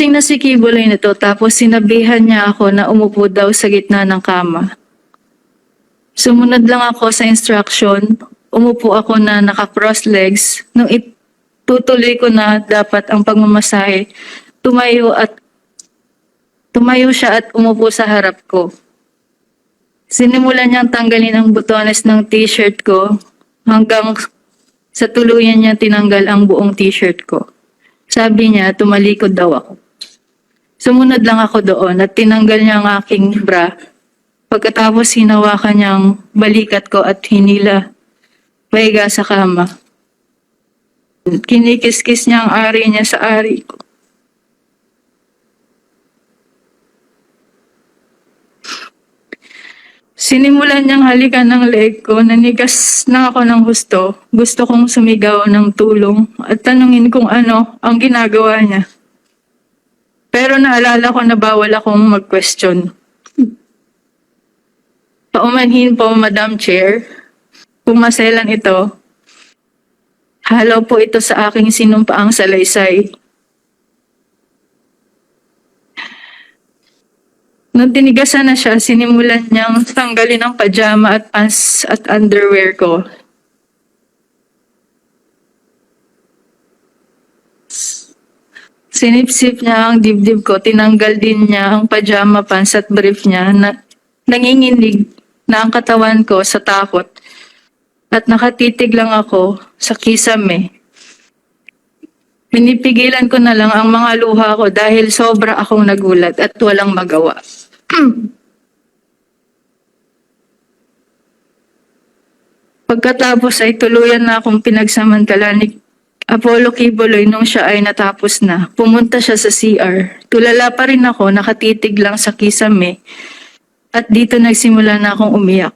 Lasing na si Kibuloy nito tapos sinabihan niya ako na umupo daw sa gitna ng kama. Sumunod lang ako sa instruction. Umupo ako na naka-cross legs. Nung itutuloy ko na dapat ang pagmamasahe, tumayo siya at umupo sa harap ko. Sinimulan niyang tanggalin ang butones ng t-shirt ko hanggang sa tuluyan niya tinanggal ang buong t-shirt ko. Sabi niya, tumalikod daw ako. Sumunod lang ako doon at tinanggal niya ang aking bra. Pagkatapos hinawakan niyang balikat ko at hinila pahiga sa kama. Kinikis-kis niya ang ari niya sa ari ko. Sinimulan niyang halikan ng leg ko, nanigas na ako ng husto. Gusto kong sumigaw ng tulong at tanungin kung ano ang ginagawa niya. Pero naalala ko na bawal akong mag-question. Paumanhin po, Madam Chair. Kung maselan ito, halaw po ito sa aking sinumpaang salaysay. Nung tinigasan na siya, sinimulan niyang tanggalin ang pajama at pants at underwear ko. Sinipsip niya ang dibdib ko, tinanggal din niya ang pajama pants at brief niya na nanginginig na ang katawan ko sa takot at nakatitig lang ako sa kisame. Pinipigilan ko na lang ang mga luha ko dahil sobra akong nagulat at walang magawa. Pagkatapos ay tuluyan na akong pinagsamantala ni Apollo Kibuloy nung siya ay natapos na. Pumunta siya sa CR. Tulala pa rin ako, nakatitig lang sa kisame at dito nagsimula na akong umiyak.